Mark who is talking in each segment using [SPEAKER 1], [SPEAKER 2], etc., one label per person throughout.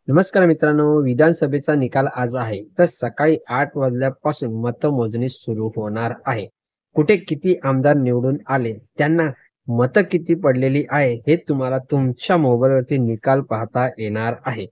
[SPEAKER 1] नमस्कार मित्रांनो, विधानसभेचा निकाल आज आहे. तर सकाळी 8 वाजल्यापासून मतमोजणी सुरू होणार आहे. कुठे किती आमदार निवडून आले, त्यांना मतं किती पडलेली आहे, हे तुम्हाला तुमच्या मोबाईलवरती निकाल पाहता येणार आहे.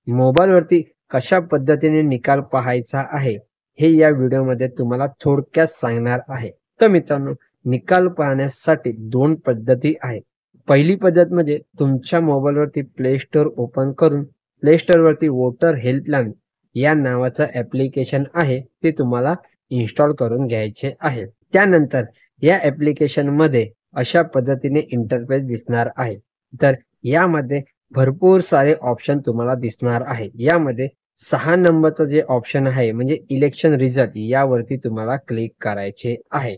[SPEAKER 1] मोबाईलवरती कशा पद्धतीने निकाल पाहायचा आहे, हे या व्हिडिओमध्ये तुम्हाला थोडक्यात सांगणार आहे. तर मित्रांनो, निकाल पाहण्यासाठी 2 पद्धती आहेत. पहिली पद्धत म्हणजे तुमच्या मोबाईलवरती प्ले स्टोअर ओपन करून प्ले स्टोअरवरती वोटर हेल्पलाईन या नावाचं ॲप्लिकेशन आहे, ते तुम्हाला इन्स्टॉल करून घ्यायचे आहे. त्यानंतर या ॲप्लिकेशनमध्ये अशा पद्धतीने इंटरफेस दिसणार आहे. तर यामध्ये भरपूर सारे ऑप्शन तुम्हाला दिसणार आहे. यामध्ये 6 नंबरचं जे ऑप्शन आहे म्हणजे इलेक्शन रिझल्ट यावरती तुम्हाला क्लिक करायचे आहे.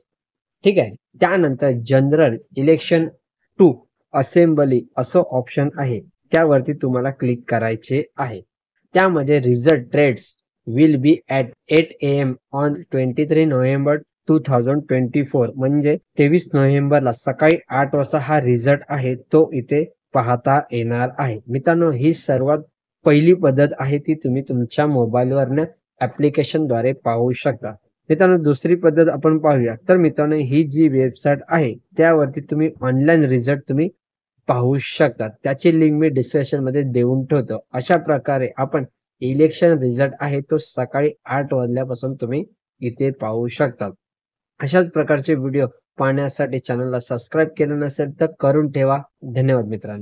[SPEAKER 1] ठीक आहे. त्यानंतर जनरल इलेक्शन 2 असेंबली असं ऑप्शन आहे. त्यावरती तुम्हाला क्लिक करायचे आहे. त्यामध्ये result rates will be at 8 AM on 23 November 2024 म्हणजे 23 नोव्हेंबरला सकाळी 8 वाजता हा रिझल्ट आहे तो इथे पाहता येणार आहे. मित्रांनो, ही सर्वात पहिली पद्धत आहे ती तुम्ही तुमच्या मोबाईलवरनं ॲप्लिकेशनद्वारे पाहू शकता. मित्रांनो, दुसरी पद्धत आपण पाहूया. तर मित्रांनो, ही जी वेबसाईट आहे त्यावरती तुम्ही ऑनलाईन रिझल्ट तुम्ही पाहू शकता. त्याची लिंक मी डिस्क्रिप्शनमध्ये देऊन ठेवतो. अशा प्रकारे आपण इलेक्शन रिझल्ट आहे तो सकाळी 8 वाजल्यापासून तुम्ही इथे पाहू शकता. अशाच प्रकारचे व्हिडिओ पाहण्यासाठी चॅनलला सबस्क्राईब केलं नसेल तर करून ठेवा. धन्यवाद मित्रांनो.